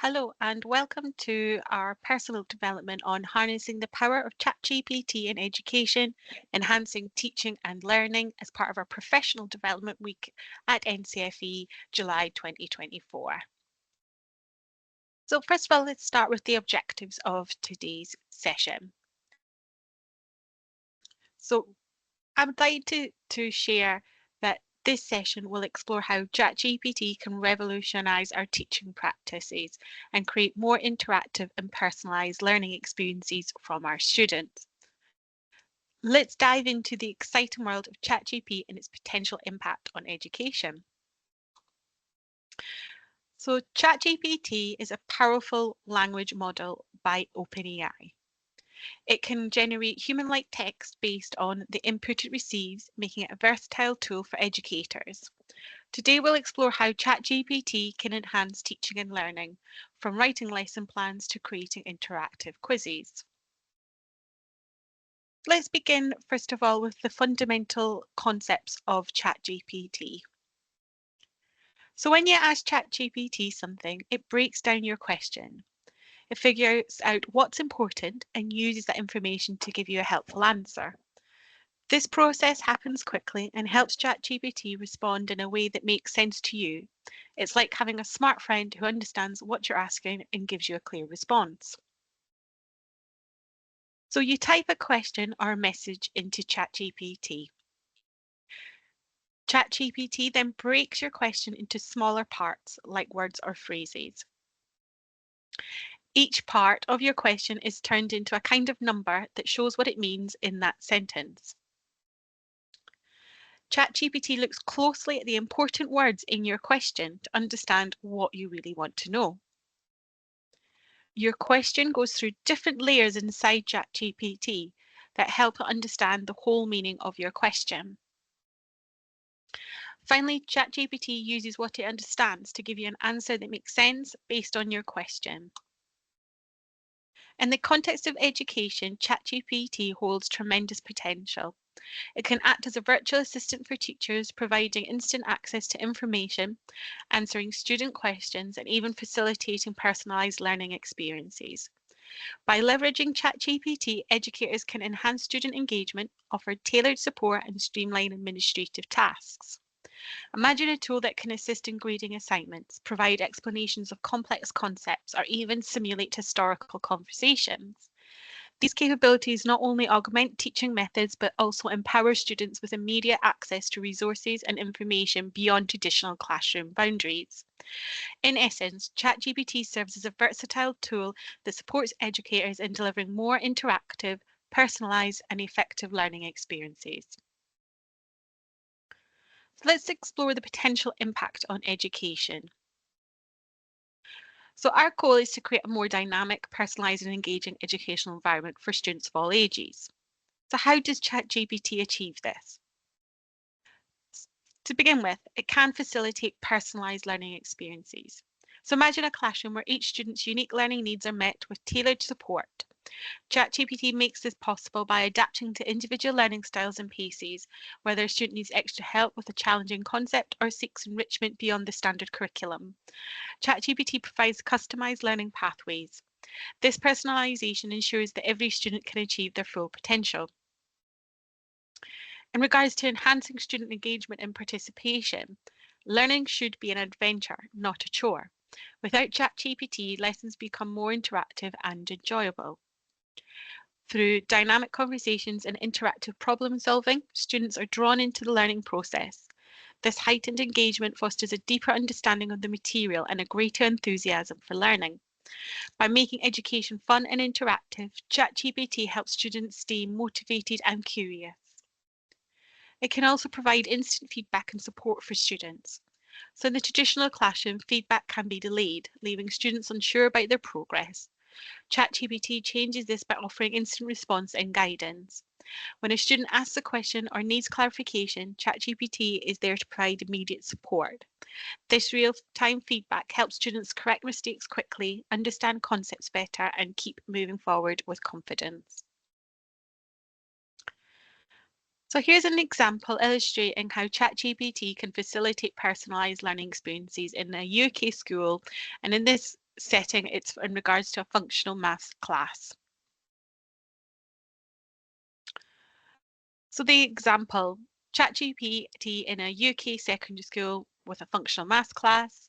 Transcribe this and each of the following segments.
Hello and welcome to our personal development on harnessing the power of ChatGPT in education, enhancing teaching and learning as part of our professional development week at NCFE July 2024. So first of all, let's start with the objectives of today's session. So I would like to share that this session will explore how ChatGPT can revolutionise our teaching practices and create more interactive and personalised learning experiences from our students. Let's dive into the exciting world of ChatGPT and its potential impact on education. So ChatGPT is a powerful language model by OpenAI. It can generate human-like text based on the input it receives, making it a versatile tool for educators. Today we'll explore how ChatGPT can enhance teaching and learning, from writing lesson plans to creating interactive quizzes. Let's begin first of all with the fundamental concepts of ChatGPT. So when you ask ChatGPT something, it breaks down your question. It figures out what's important and uses that information to give you a helpful answer. This process happens quickly and helps ChatGPT respond in a way that makes sense to you. It's like having a smart friend who understands what you're asking and gives you a clear response. So you type a question or a message into ChatGPT. ChatGPT then breaks your question into smaller parts like words or phrases. Each part of your question is turned into a kind of number that shows what it means in that sentence. ChatGPT looks closely at the important words in your question to understand what you really want to know. Your question goes through different layers inside ChatGPT that help it understand the whole meaning of your question. Finally, ChatGPT uses what it understands to give you an answer that makes sense based on your question. In the context of education, ChatGPT holds tremendous potential. It can act as a virtual assistant for teachers, providing instant access to information, answering student questions, and even facilitating personalised learning experiences. By leveraging ChatGPT, educators can enhance student engagement, offer tailored support, and streamline administrative tasks. Imagine a tool that can assist in grading assignments, provide explanations of complex concepts, or even simulate historical conversations. These capabilities not only augment teaching methods, but also empower students with immediate access to resources and information beyond traditional classroom boundaries. In essence, ChatGPT serves as a versatile tool that supports educators in delivering more interactive, personalised, and effective learning experiences. So let's explore the potential impact on education. So our goal is to create a more dynamic, personalised and engaging educational environment for students of all ages. So how does ChatGPT achieve this? To begin with, it can facilitate personalised learning experiences. So imagine a classroom where each student's unique learning needs are met with tailored support. ChatGPT makes this possible by adapting to individual learning styles and paces, whether a student needs extra help with a challenging concept or seeks enrichment beyond the standard curriculum. ChatGPT provides customised learning pathways. This personalisation ensures that every student can achieve their full potential. In regards to enhancing student engagement and participation, learning should be an adventure, not a chore. Without ChatGPT, lessons become more interactive and enjoyable. Through dynamic conversations and interactive problem solving, students are drawn into the learning process. This heightened engagement fosters a deeper understanding of the material and a greater enthusiasm for learning. By making education fun and interactive, ChatGPT helps students stay motivated and curious. It can also provide instant feedback and support for students. So in the traditional classroom, feedback can be delayed, leaving students unsure about their progress. ChatGPT changes this by offering instant response and guidance. When a student asks a question or needs clarification, ChatGPT is there to provide immediate support. This real-time feedback helps students correct mistakes quickly, understand concepts better, and keep moving forward with confidence. So here's an example illustrating how ChatGPT can facilitate personalised learning experiences in a UK school. And in this setting it's in regards to a functional maths class. So the example, ChatGPT in a UK secondary school with a functional maths class.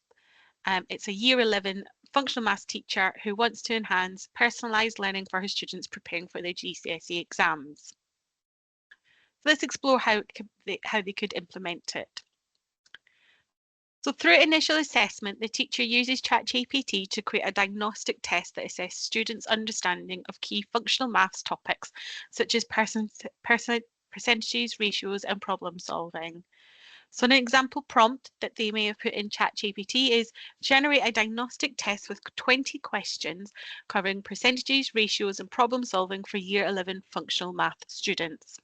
It's a year 11 functional maths teacher who wants to enhance personalised learning for her students preparing for their GCSE exams. So let's explore how they could implement it. So through initial assessment, the teacher uses ChatGPT to create a diagnostic test that assesses students' understanding of key functional maths topics, such as percentages, ratios, and problem solving. So an example prompt that they may have put in ChatGPT is generate a diagnostic test with 20 questions covering percentages, ratios, and problem solving for year 11 functional math students.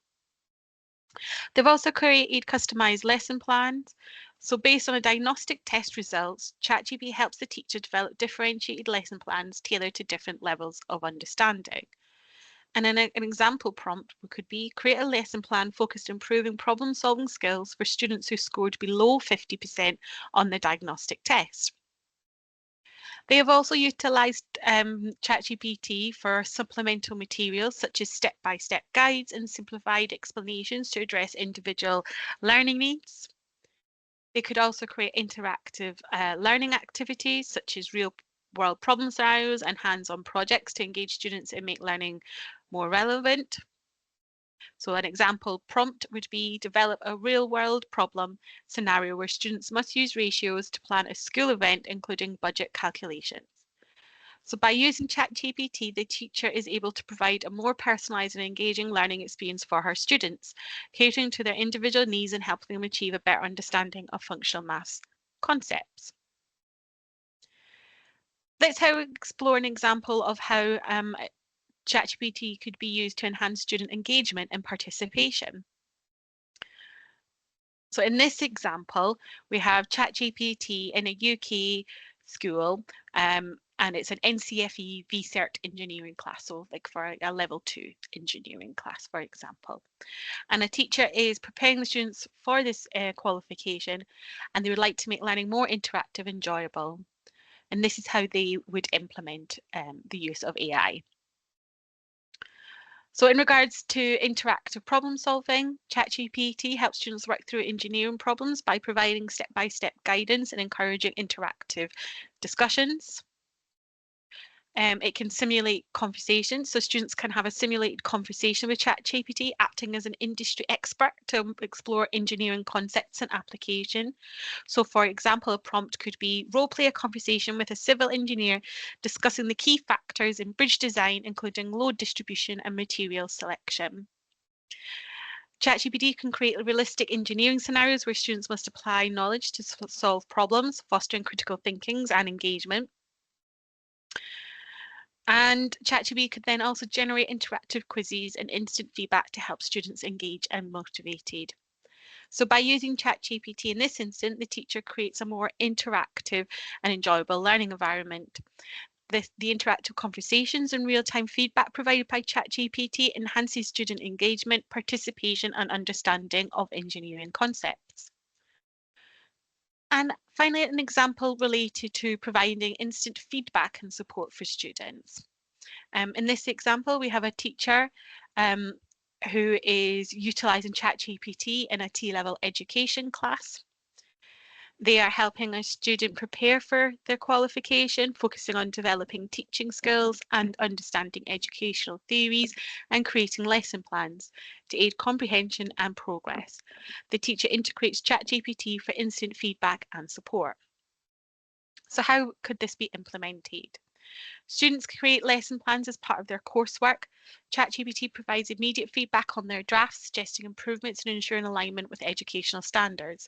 They've also created customized lesson plans. So based on a diagnostic test results, ChatGPT helps the teacher develop differentiated lesson plans tailored to different levels of understanding. And an example prompt could be create a lesson plan focused on improving problem solving skills for students who scored below 50% on the diagnostic test. They have also utilised ChatGPT for supplemental materials such as step-by-step guides and simplified explanations to address individual learning needs. They could also create interactive learning activities such as real-world problem scenarios and hands-on projects to engage students and make learning more relevant. So an example prompt would be develop a real-world problem scenario where students must use ratios to plan a school event, including budget calculations. So by using ChatGPT, the teacher is able to provide a more personalised and engaging learning experience for her students, catering to their individual needs and helping them achieve a better understanding of functional maths concepts. Let's now explore an example of how ChatGPT could be used to enhance student engagement and participation. So in this example, we have ChatGPT in a UK school, and it's an NCFE VCERT engineering class, so like for a level 2 engineering class, for example. And a teacher is preparing the students for this qualification, and they would like to make learning more interactive and enjoyable. And this is how they would implement the use of AI. So in regards to interactive problem solving, ChatGPT helps students work through engineering problems by providing step-by-step guidance and encouraging interactive discussions. It can simulate conversations, so students can have a simulated conversation with ChatGPT, acting as an industry expert to explore engineering concepts and application. So for example, a prompt could be role-play a conversation with a civil engineer discussing the key factors in bridge design, including load distribution and material selection. ChatGPT can create realistic engineering scenarios where students must apply knowledge to solve problems, fostering critical thinking and engagement. And ChatGPT could then also generate interactive quizzes and instant feedback to help students engage and motivated. So by using ChatGPT in this instance, the teacher creates a more interactive and enjoyable learning environment. The interactive conversations and real-time feedback provided by ChatGPT enhances student engagement, participation and understanding of engineering concepts. And finally, an example related to providing instant feedback and support for students. In this example, we have a teacher who is utilising ChatGPT in a T-level education class. They are helping a student prepare for their qualification, focusing on developing teaching skills and understanding educational theories and creating lesson plans to aid comprehension and progress. The teacher integrates ChatGPT for instant feedback and support. So how could this be implemented? Students create lesson plans as part of their coursework. ChatGPT provides immediate feedback on their drafts, suggesting improvements and ensuring alignment with educational standards.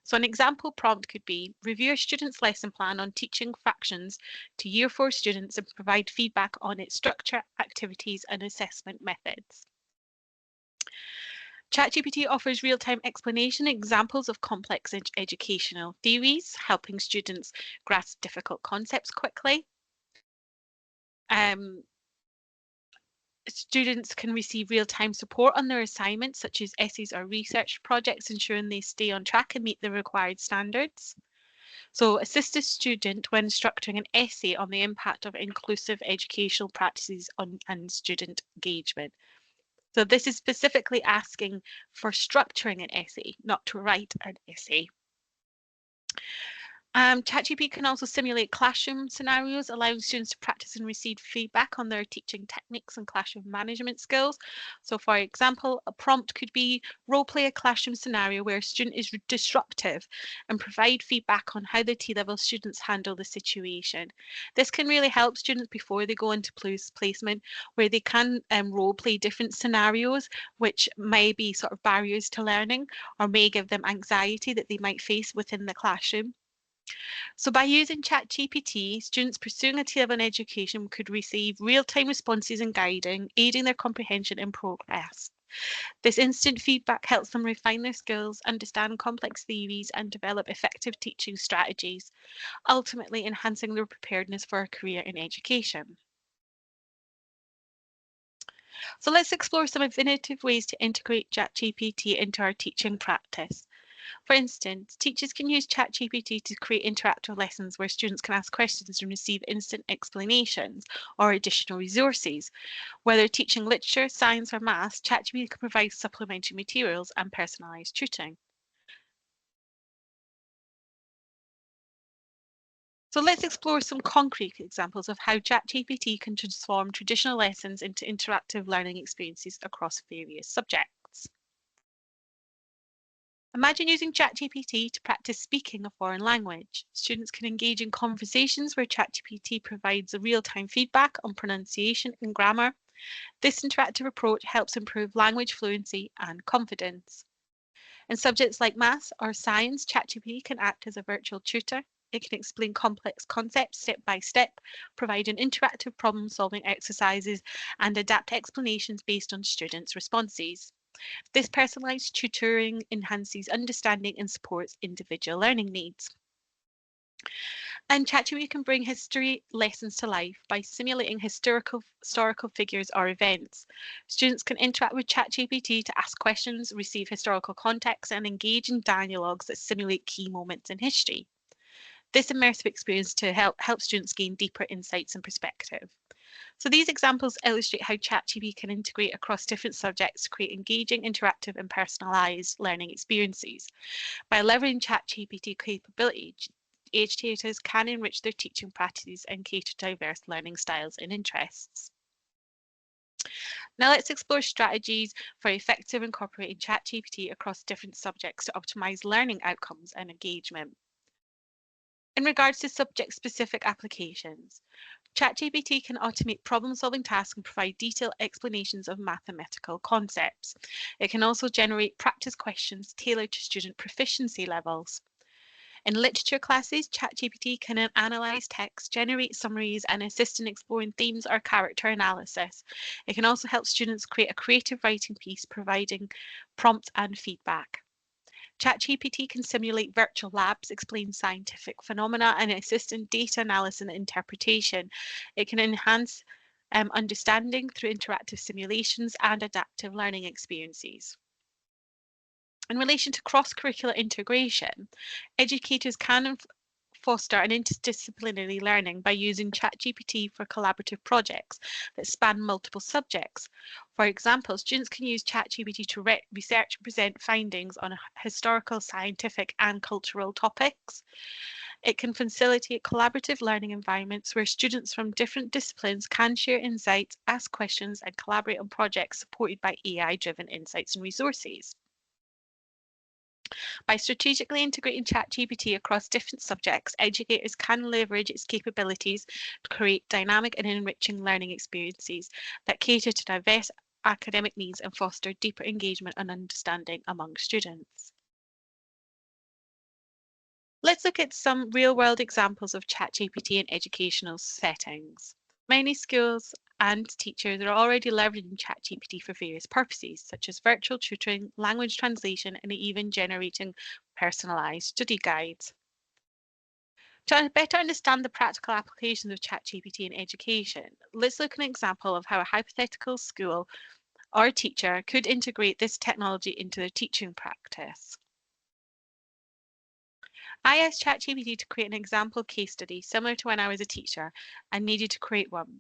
So an example prompt could be review a student's lesson plan on teaching fractions to Year 4 students and provide feedback on its structure, activities and assessment methods. ChatGPT offers real-time explanation examples of complex educational theories, helping students grasp difficult concepts quickly. Students can receive real-time support on their assignments, such as essays or research projects, ensuring they stay on track and meet the required standards. So assist a student when structuring an essay on the impact of inclusive educational practices on and student engagement. So this is specifically asking for structuring an essay, not to write an essay. ChatGPT can also simulate classroom scenarios, allowing students to practice and receive feedback on their teaching techniques and classroom management skills. So, for example, a prompt could be role play a classroom scenario where a student is disruptive and provide feedback on how the T-level students handle the situation. This can really help students before they go into placement, where they can role play different scenarios, which may be sort of barriers to learning or may give them anxiety that they might face within the classroom. So by using ChatGPT, students pursuing a T-level education could receive real-time responses and guiding, aiding their comprehension and progress. This instant feedback helps them refine their skills, understand complex theories, and develop effective teaching strategies, ultimately enhancing their preparedness for a career in education. So let's explore some innovative ways to integrate ChatGPT into our teaching practice. For instance, teachers can use ChatGPT to create interactive lessons where students can ask questions and receive instant explanations or additional resources. Whether teaching literature, science, or maths, ChatGPT can provide supplementary materials and personalised tutoring. So let's explore some concrete examples of how ChatGPT can transform traditional lessons into interactive learning experiences across various subjects. Imagine using ChatGPT to practice speaking a foreign language. Students can engage in conversations where ChatGPT provides a real-time feedback on pronunciation and grammar. This interactive approach helps improve language fluency and confidence. In subjects like maths or science, ChatGPT can act as a virtual tutor. It can explain complex concepts step by step, provide an interactive problem-solving exercises, and adapt explanations based on students' responses. This personalized tutoring enhances understanding and supports individual learning needs. And ChatGPT can bring history lessons to life by simulating historical figures or events. Students can interact with ChatGPT to ask questions, receive historical context, and engage in dialogues that simulate key moments in history. This immersive experience to help students gain deeper insights and perspective. So these examples illustrate how ChatGPT can integrate across different subjects to create engaging, interactive, and personalized learning experiences. By leveraging ChatGPT capabilities, educators can enrich their teaching practices and cater to diverse learning styles and interests. Now let's explore strategies for effective incorporating ChatGPT across different subjects to optimize learning outcomes and engagement. In regards to subject-specific applications, ChatGPT can automate problem-solving tasks and provide detailed explanations of mathematical concepts. It can also generate practice questions tailored to student proficiency levels. In literature classes, ChatGPT can analyze text, generate summaries, and assist in exploring themes or character analysis. It can also help students create a creative writing piece, providing prompts and feedback. ChatGPT can simulate virtual labs, explain scientific phenomena, and assist in data analysis and interpretation. It can enhance understanding through interactive simulations and adaptive learning experiences. In relation to cross-curricular integration, educators can foster an interdisciplinary learning by using ChatGPT for collaborative projects that span multiple subjects. For example, students can use ChatGPT to research and present findings on historical, scientific, and cultural topics. It can facilitate collaborative learning environments where students from different disciplines can share insights, ask questions, and collaborate on projects supported by AI-driven insights and resources. By strategically integrating ChatGPT across different subjects, educators can leverage its capabilities to create dynamic and enriching learning experiences that cater to diverse academic needs and foster deeper engagement and understanding among students. Let's look at some real-world examples of ChatGPT in educational settings. Many schools and teachers are already leveraging ChatGPT for various purposes, such as virtual tutoring, language translation, and even generating personalized study guides. To better understand the practical applications of ChatGPT in education, let's look at an example of how a hypothetical school or teacher could integrate this technology into their teaching practice. I asked ChatGPT to create an example case study similar to when I was a teacher and needed to create one.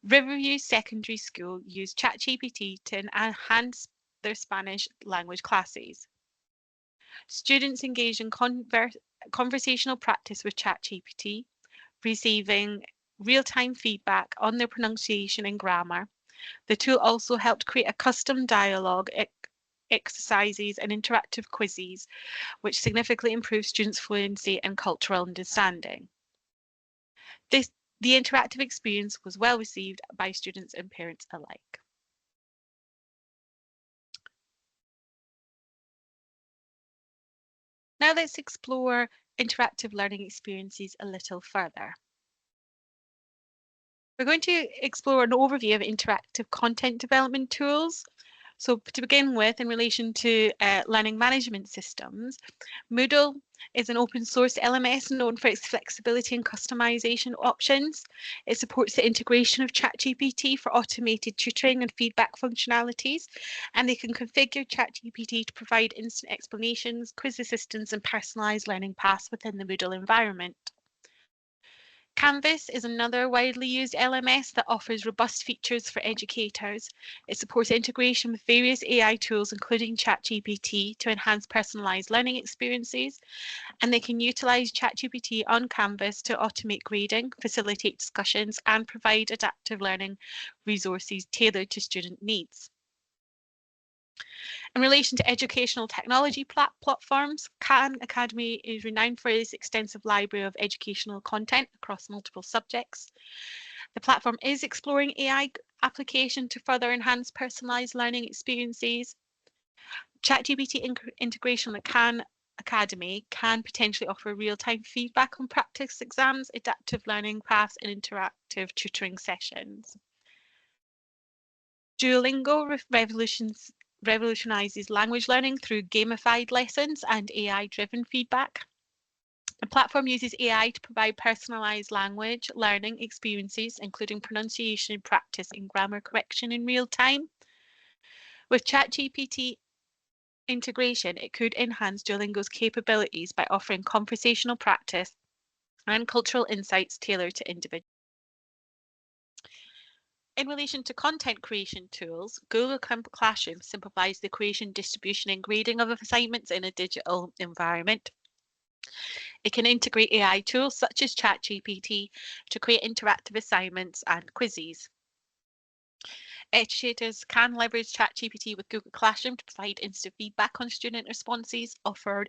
Riverview Secondary School used ChatGPT to enhance their Spanish language classes. Students engaged in conversational practice with ChatGPT, receiving real-time feedback on their pronunciation and grammar. The tool also helped create a custom dialogue exercises and interactive quizzes, which significantly improved students' fluency and cultural understanding. This, the interactive experience was well received by students and parents alike. Now let's explore interactive learning experiences a little further. We're going to explore an overview of interactive content development tools. So to begin with, in relation to learning management systems, Moodle is an open source LMS known for its flexibility and customization options. It supports the integration of ChatGPT for automated tutoring and feedback functionalities, and they can configure ChatGPT to provide instant explanations, quiz assistance, and personalized learning paths within the Moodle environment. Canvas is another widely used LMS that offers robust features for educators. It supports integration with various AI tools, including ChatGPT, to enhance personalized learning experiences. And they can utilize ChatGPT on Canvas to automate grading, facilitate discussions, and provide adaptive learning resources tailored to student needs. In relation to educational technology platforms, Khan Academy is renowned for its extensive library of educational content across multiple subjects. The platform is exploring AI application to further enhance personalized learning experiences. ChatGPT integration with Khan Academy can potentially offer real-time feedback on practice exams, adaptive learning paths, and interactive tutoring sessions. Duolingo revolutionizes language learning through gamified lessons and AI-driven feedback. The platform uses AI to provide personalized language learning experiences, including pronunciation practice and grammar correction in real time. With ChatGPT integration, it could enhance Duolingo's capabilities by offering conversational practice and cultural insights tailored to individuals. In relation to content creation tools, Google Classroom simplifies the creation, distribution, and grading of assignments in a digital environment. It can integrate AI tools such as ChatGPT to create interactive assignments and quizzes. Educators can leverage ChatGPT with Google Classroom to provide instant feedback on student responses, offer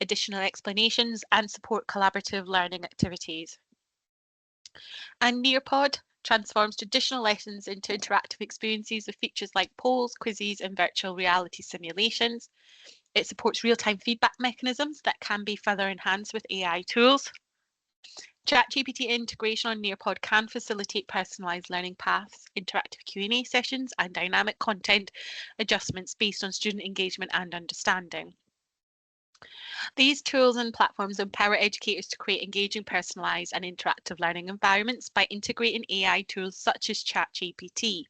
additional explanations, and support collaborative learning activities. And Nearpod transforms traditional lessons into interactive experiences with features like polls, quizzes, and virtual reality simulations. It supports real-time feedback mechanisms that can be further enhanced with AI tools. ChatGPT integration on Nearpod can facilitate personalized learning paths, interactive Q&A sessions, and dynamic content adjustments based on student engagement and understanding. These tools and platforms empower educators to create engaging, personalized, and interactive learning environments by integrating AI tools such as ChatGPT,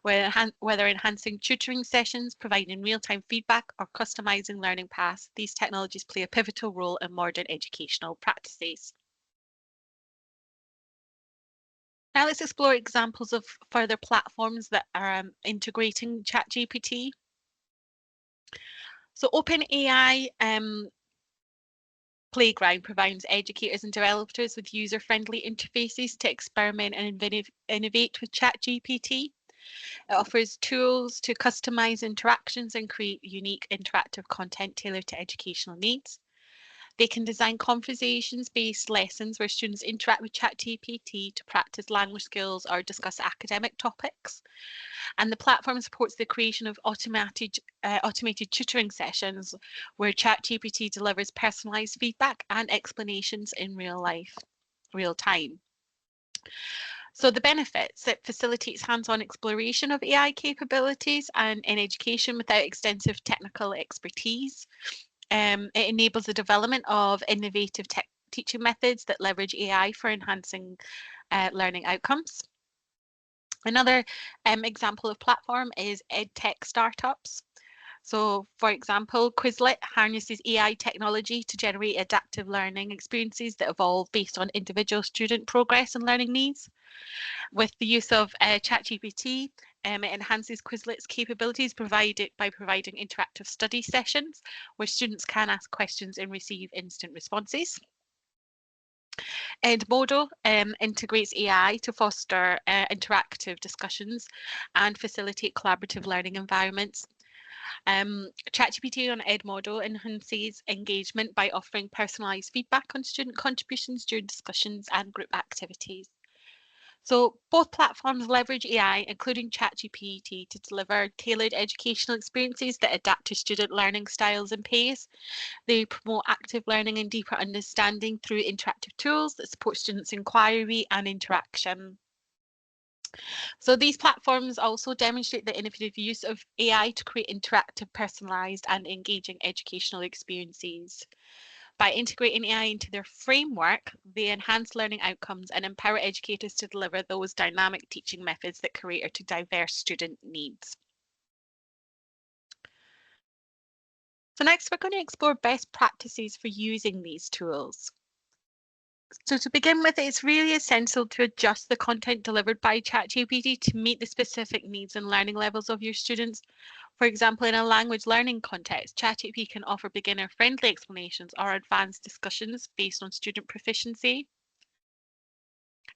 whether enhancing tutoring sessions, providing real-time feedback, or customizing learning paths. These technologies play a pivotal role in modern educational practices. Now let's explore examples of further platforms that are integrating ChatGPT. So OpenAI Playground provides educators and developers with user-friendly interfaces to experiment and innovate with ChatGPT. It offers tools to customize interactions and create unique interactive content tailored to educational needs. They can design conversations-based lessons where students interact with ChatGPT to practice language skills or discuss academic topics. And the platform supports the creation of automated tutoring sessions where ChatGPT delivers personalized feedback and explanations in real time. So the benefits, it facilitates hands-on exploration of AI capabilities and in education without extensive technical expertise. It enables the development of innovative teaching methods that leverage AI for enhancing learning outcomes. Another example of platform is EdTech startups. So, for example, Quizlet harnesses AI technology to generate adaptive learning experiences that evolve based on individual student progress and learning needs. With the use of ChatGPT, it enhances Quizlet's capabilities provided by providing interactive study sessions where students can ask questions and receive instant responses. Edmodo integrates AI to foster interactive discussions and facilitate collaborative learning environments. ChatGPT on Edmodo enhances engagement by offering personalised feedback on student contributions during discussions and group activities. So both platforms leverage AI, including ChatGPT, to deliver tailored educational experiences that adapt to student learning styles and pace. They promote active learning and deeper understanding through interactive tools that support students' inquiry and interaction. So these platforms also demonstrate the innovative use of AI to create interactive, personalised and engaging educational experiences. By integrating AI into their framework, they enhance learning outcomes and empower educators to deliver those dynamic teaching methods that cater to diverse student needs. So next, we're going to explore best practices for using these tools. So to begin with, it's really essential to adjust the content delivered by ChatGPT to meet the specific needs and learning levels of your students. For example, in a language learning context, ChatGPT can offer beginner-friendly explanations or advanced discussions based on student proficiency.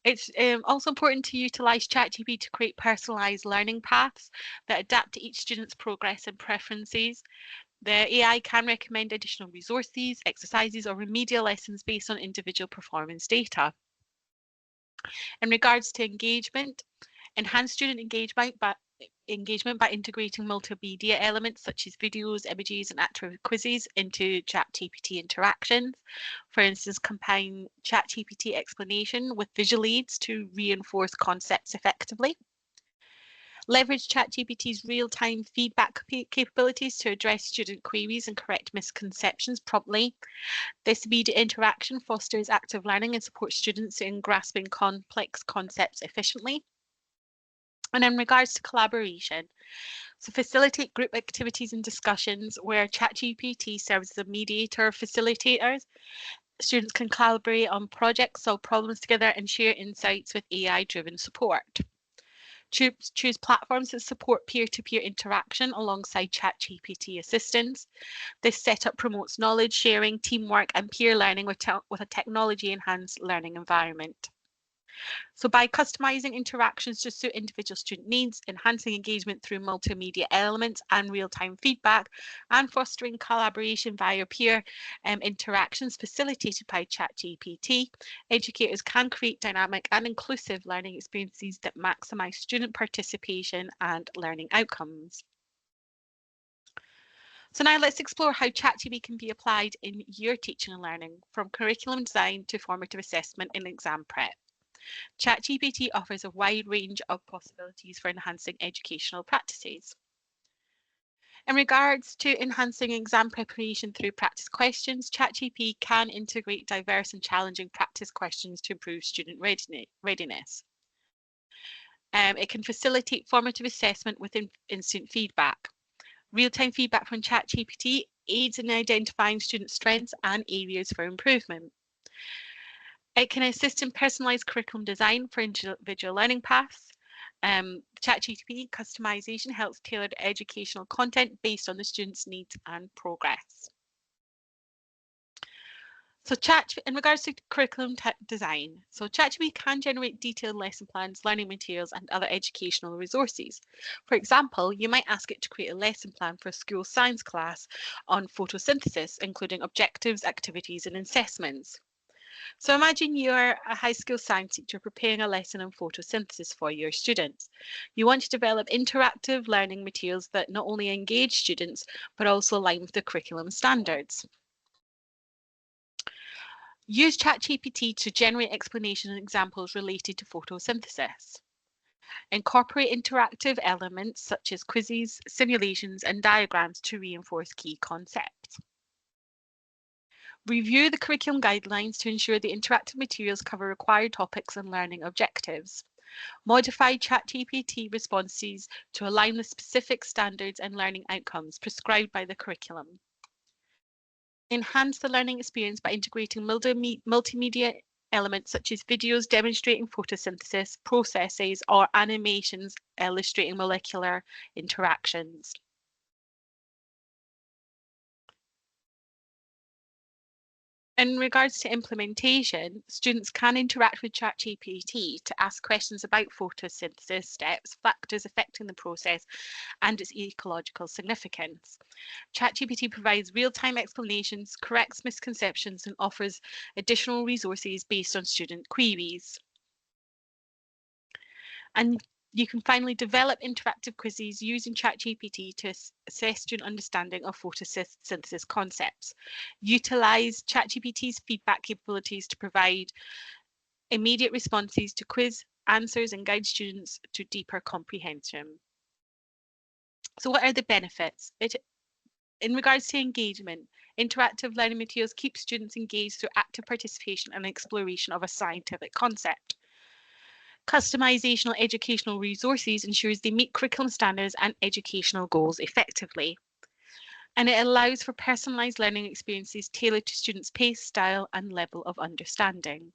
It's also important to utilise ChatGPT to create personalised learning paths that adapt to each student's progress and preferences. The AI can recommend additional resources, exercises, or remedial lessons based on individual performance data. In regards to engagement, enhance student engagement by integrating multimedia elements such as videos, images, and active quizzes into ChatGPT interactions. For instance, combine ChatGPT explanation with visual aids to reinforce concepts effectively. Leverage ChatGPT's real-time feedback capabilities to address student queries and correct misconceptions promptly. This immediate interaction fosters active learning and supports students in grasping complex concepts efficiently. And in regards to collaboration, so facilitate group activities and discussions where ChatGPT serves as a mediator or facilitator. Students can collaborate on projects, solve problems together, and share insights with AI-driven support. Choose platforms that support peer-to-peer interaction alongside ChatGPT assistance. This setup promotes knowledge sharing, teamwork, and peer learning with a technology-enhanced learning environment. So by customizing interactions to suit individual student needs, enhancing engagement through multimedia elements and real-time feedback, and fostering collaboration via peer interactions facilitated by ChatGPT, educators can create dynamic and inclusive learning experiences that maximize student participation and learning outcomes. So now let's explore how ChatGPT can be applied in your teaching and learning, from curriculum design to formative assessment and exam prep. ChatGPT offers a wide range of possibilities for enhancing educational practices. In regards to enhancing exam preparation through practice questions, ChatGPT can integrate diverse and challenging practice questions to improve student readiness. It can facilitate formative assessment with instant feedback. Real-time feedback from ChatGPT aids in identifying student strengths and areas for improvement. It can assist in personalised curriculum design for individual learning paths. ChatGPT customization helps tailor educational content based on the student's needs and progress. So in regards to curriculum design, so ChatGPT can generate detailed lesson plans, learning materials, and other educational resources. For example, you might ask it to create a lesson plan for a school science class on photosynthesis, including objectives, activities, and assessments. So imagine you're a high school science teacher preparing a lesson on photosynthesis for your students. You want to develop interactive learning materials that not only engage students, but also align with the curriculum standards. Use ChatGPT to generate explanation and examples related to photosynthesis. Incorporate interactive elements such as quizzes, simulations, and diagrams to reinforce key concepts. Review the curriculum guidelines to ensure the interactive materials cover required topics and learning objectives. Modify ChatGPT responses to align with specific standards and learning outcomes prescribed by the curriculum. Enhance the learning experience by integrating multimedia elements such as videos demonstrating photosynthesis processes or animations illustrating molecular interactions. In regards to implementation, students can interact with ChatGPT to ask questions about photosynthesis steps, factors affecting the process, and its ecological significance. ChatGPT provides real-time explanations, corrects misconceptions, and offers additional resources based on student queries. And you can finally develop interactive quizzes using ChatGPT to assess student understanding of photosynthesis concepts. Utilize ChatGPT's feedback capabilities to provide immediate responses to quiz answers and guide students to deeper comprehension. So what are the benefits? In regards to engagement, interactive learning materials keep students engaged through active participation and exploration of a scientific concept. Customizational educational resources ensures they meet curriculum standards and educational goals effectively. And it allows for personalised learning experiences tailored to students' pace, style, and level of understanding.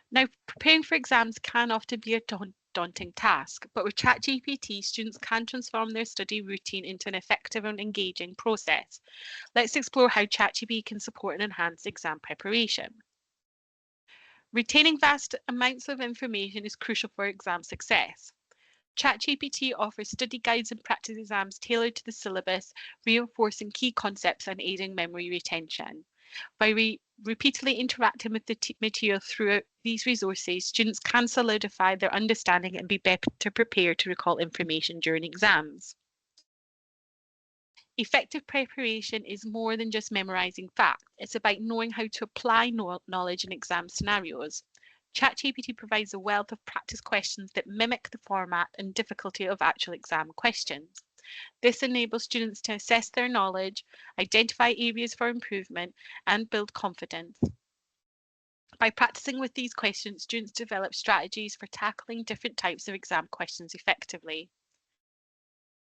Now, preparing for exams can often be a daunting task, but with ChatGPT, students can transform their study routine into an effective and engaging process. Let's explore how ChatGPT can support and enhance exam preparation. Retaining vast amounts of information is crucial for exam success. ChatGPT offers study guides and practice exams tailored to the syllabus, reinforcing key concepts and aiding memory retention. By repeatedly interacting with the material through these resources, students can solidify their understanding and be better prepared to recall information during exams. Effective preparation is more than just memorizing facts. It's about knowing how to apply knowledge in exam scenarios. ChatGPT provides a wealth of practice questions that mimic the format and difficulty of actual exam questions. This enables students to assess their knowledge, identify areas for improvement, and build confidence. By practicing with these questions, students develop strategies for tackling different types of exam questions effectively.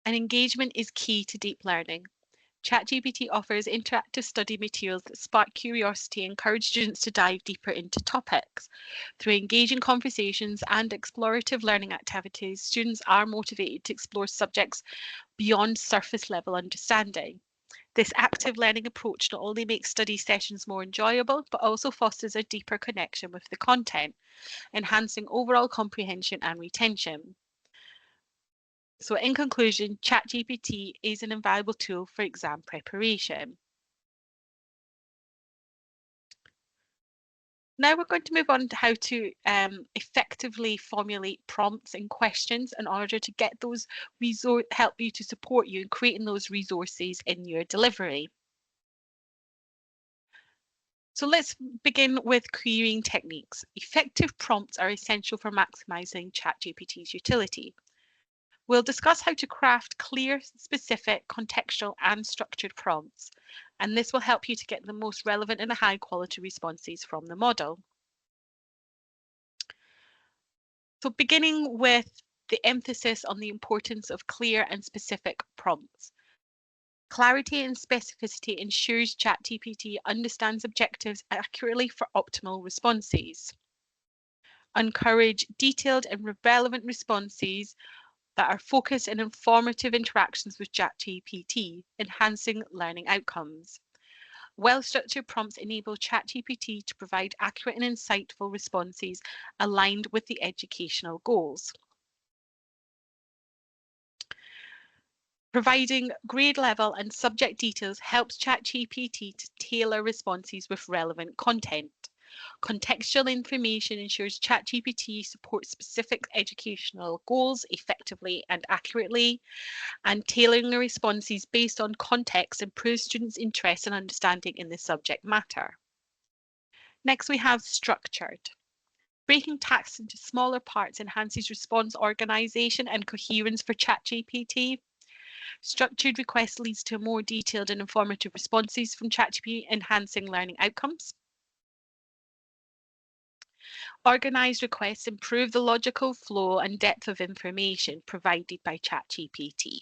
And engagement is key to deep learning. ChatGPT offers interactive study materials that spark curiosity and encourage students to dive deeper into topics. Through engaging conversations and explorative learning activities, students are motivated to explore subjects beyond surface level understanding. This active learning approach not only makes study sessions more enjoyable, but also fosters a deeper connection with the content, enhancing overall comprehension and retention. So in conclusion, ChatGPT is an invaluable tool for exam preparation. Now we're going to move on to how to effectively formulate prompts and questions in order to get those help you to support you in creating those resources in your delivery. So let's begin with querying techniques. Effective prompts are essential for maximizing ChatGPT's utility. We'll discuss how to craft clear, specific, contextual, and structured prompts, and this will help you to get the most relevant and high quality responses from the model. So beginning with the emphasis on the importance of clear and specific prompts. Clarity and specificity ensures ChatGPT understands objectives accurately for optimal responses. Encourage detailed and relevant responses that are focused and informative interactions with ChatGPT, enhancing learning outcomes. Well-structured prompts enable ChatGPT to provide accurate and insightful responses aligned with the educational goals. Providing grade level and subject details helps ChatGPT to tailor responses with relevant content. Contextual information ensures ChatGPT supports specific educational goals effectively and accurately, and tailoring the responses based on context improves students' interest and understanding in the subject matter. Next, we have structured. Breaking tasks into smaller parts enhances response organization and coherence for ChatGPT. Structured requests leads to more detailed and informative responses from ChatGPT, enhancing learning outcomes. Organised requests improve the logical flow and depth of information provided by ChatGPT.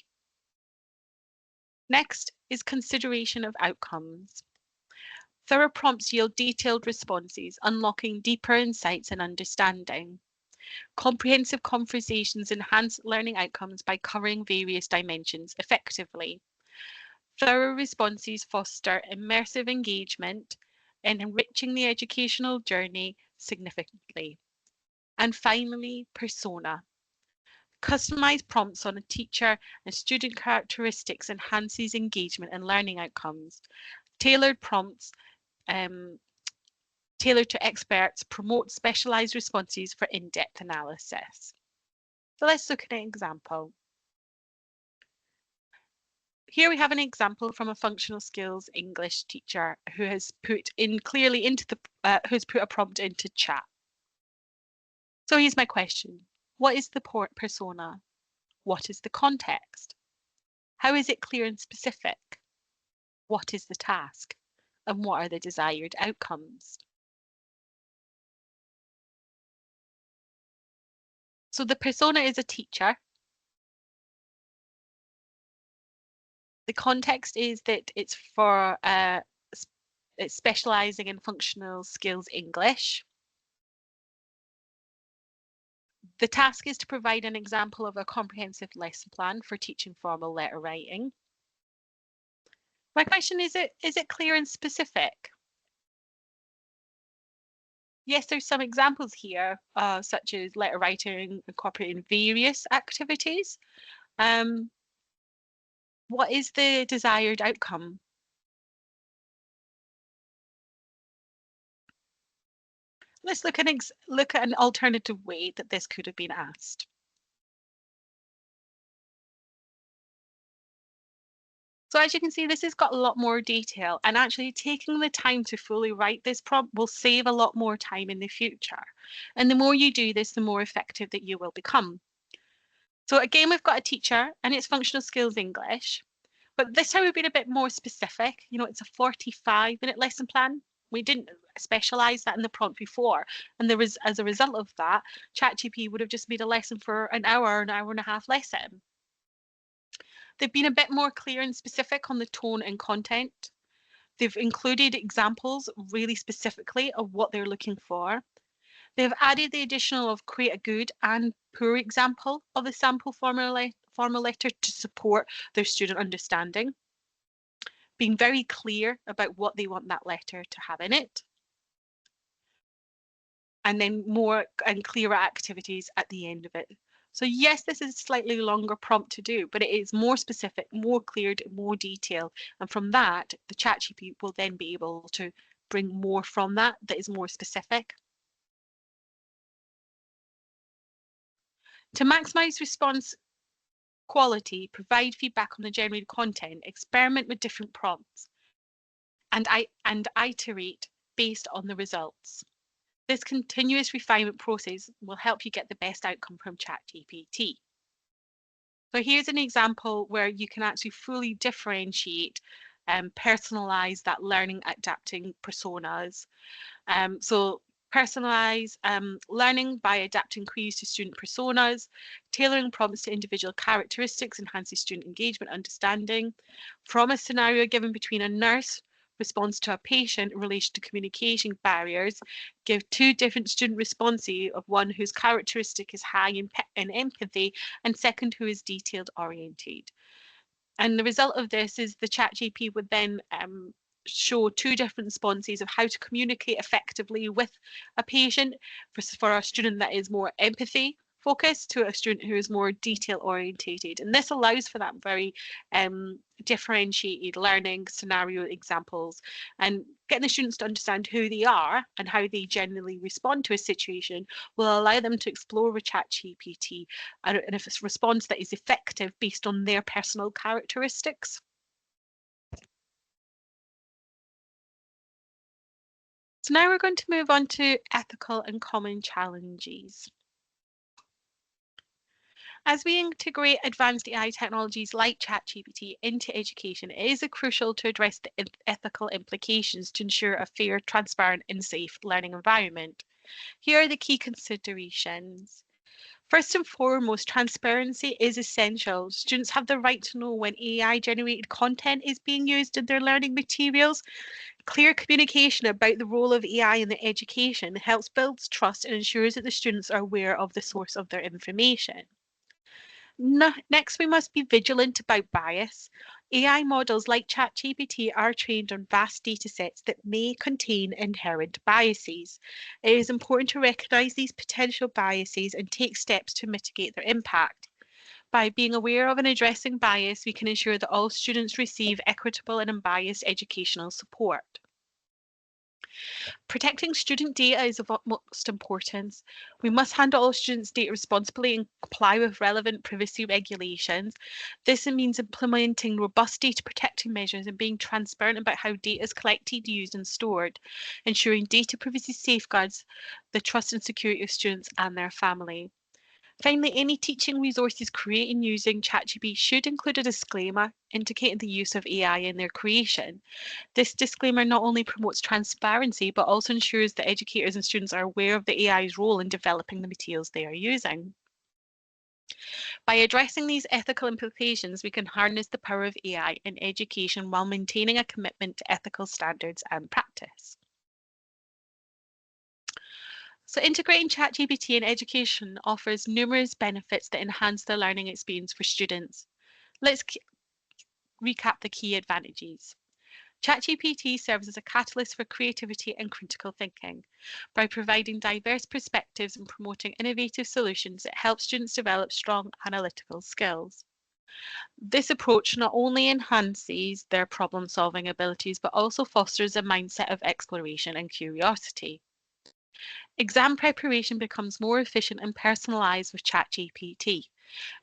Next is consideration of outcomes. Thorough prompts yield detailed responses, unlocking deeper insights and understanding. Comprehensive conversations enhance learning outcomes by covering various dimensions effectively. Thorough responses foster immersive engagement and enriching the educational journey significantly. And finally, persona. Customized prompts on a teacher and student characteristics enhances engagement and learning outcomes. Tailored prompts tailored to experts promote specialized responses for in-depth analysis. So let's look at an example. Here we have an example from a functional skills English teacher who has put in clearly into the who's put a prompt into chat. So here's my question. What is the persona? What is the context? How is it clear and specific? What is the task? And what are the desired outcomes? So the persona is a teacher. The context is that it's for it's specialising in functional skills English. The task is to provide an example of a comprehensive lesson plan for teaching formal letter writing. My question is it clear and specific? Yes, there's some examples here, such as letter writing incorporating various activities. What is the desired outcome? Let's look at an alternative way that this could have been asked. So as you can see, this has got a lot more detail, and actually taking the time to fully write this prompt will save a lot more time in the future. And the more you do this, the more effective that you will become. So again, we've got a teacher and it's functional skills English, but this time we've been a bit more specific. You know, it's a 45-minute lesson plan. We didn't specialize that in the prompt before. And there was, as a result of that, ChatGPT would have just made a lesson for an hour and a half lesson. They've been a bit more clear and specific on the tone and content. They've included examples really specifically of what they're looking for. They've added the additional of create a good and poor example of the sample formal letter to support their student understanding. Being very clear about what they want that letter to have in it. And then more and clearer activities at the end of it. So yes, this is a slightly longer prompt to do, but it is more specific, more cleared, more detailed. And from that, the ChatGPT will then be able to bring more from that is more specific. To maximize response quality, provide feedback on the generated content, experiment with different prompts, and iterate based on the results. This continuous refinement process will help you get the best outcome from ChatGPT. So here's an example where you can actually fully differentiate and personalize that learning adapting personas. So personalize learning by adapting queries to student personas, tailoring prompts to individual characteristics enhances student engagement, understanding. From a scenario given between a nurse response to a patient in relation to communication barriers, give two different student responses of one whose characteristic is high in empathy and second who is detailed oriented. And the result of this is the ChatGPT would then show two different responses of how to communicate effectively with a patient for a student that is more empathy focused to a student who is more detail orientated. And this allows for that very differentiated learning scenario examples and getting the students to understand who they are and how they generally respond to a situation will allow them to explore with ChatGPT and if it's a response that is effective based on their personal characteristics. So now we're going to move on to ethical and common challenges. As we integrate advanced AI technologies like ChatGPT into education, it is crucial to address the ethical implications to ensure a fair, transparent and safe learning environment. Here are the key considerations. First and foremost, transparency is essential. Students have the right to know when AI generated content is being used in their learning materials. Clear communication about the role of AI in their education helps build trust and ensures that the students are aware of the source of their information. Next, we must be vigilant about bias. AI models like ChatGPT are trained on vast data sets that may contain inherent biases. It is important to recognise these potential biases and take steps to mitigate their impact. By being aware of and addressing bias, we can ensure that all students receive equitable and unbiased educational support. Protecting student data is of utmost importance. We must handle all students' data responsibly and comply with relevant privacy regulations. This means implementing robust data protection measures and being transparent about how data is collected, used, and stored, ensuring data privacy safeguards the trust and security of students and their family. Finally, any teaching resources created using ChatGPT should include a disclaimer indicating the use of AI in their creation. This disclaimer not only promotes transparency, but also ensures that educators and students are aware of the AI's role in developing the materials they are using. By addressing these ethical implications, we can harness the power of AI in education while maintaining a commitment to ethical standards and practice. So integrating ChatGPT in education offers numerous benefits that enhance the learning experience for students. Let's recap the key advantages. ChatGPT serves as a catalyst for creativity and critical thinking. By providing diverse perspectives and promoting innovative solutions, it helps students develop strong analytical skills. This approach not only enhances their problem solving abilities, but also fosters a mindset of exploration and curiosity. Exam preparation becomes more efficient and personalised with ChatGPT.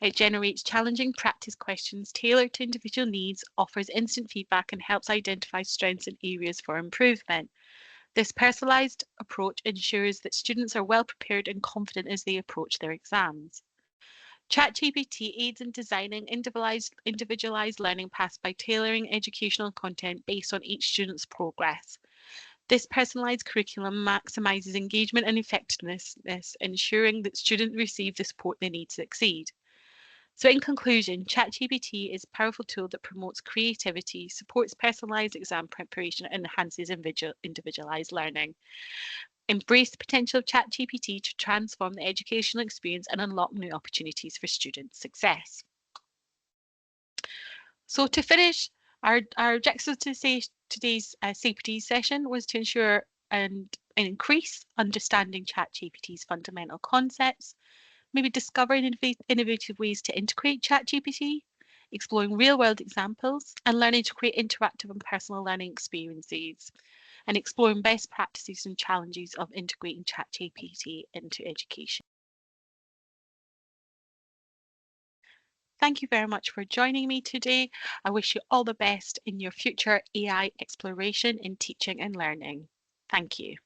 It generates challenging practice questions tailored to individual needs, offers instant feedback, and helps identify strengths and areas for improvement. This personalised approach ensures that students are well prepared and confident as they approach their exams. ChatGPT aids in designing individualised learning paths by tailoring educational content based on each student's progress. This personalised curriculum maximises engagement and effectiveness, ensuring that students receive the support they need to succeed. So in conclusion, ChatGPT is a powerful tool that promotes creativity, supports personalised exam preparation, and enhances individualised learning. Embrace the potential of ChatGPT to transform the educational experience and unlock new opportunities for student success. So to finish, our objective to say today's CPD session was to ensure and increase understanding ChatGPT's fundamental concepts, maybe discovering innovative ways to integrate ChatGPT, exploring real-world examples, and learning to create interactive and personal learning experiences, and exploring best practices and challenges of integrating ChatGPT into education. Thank you very much for joining me today. I wish you all the best in your future AI exploration in teaching and learning. Thank you.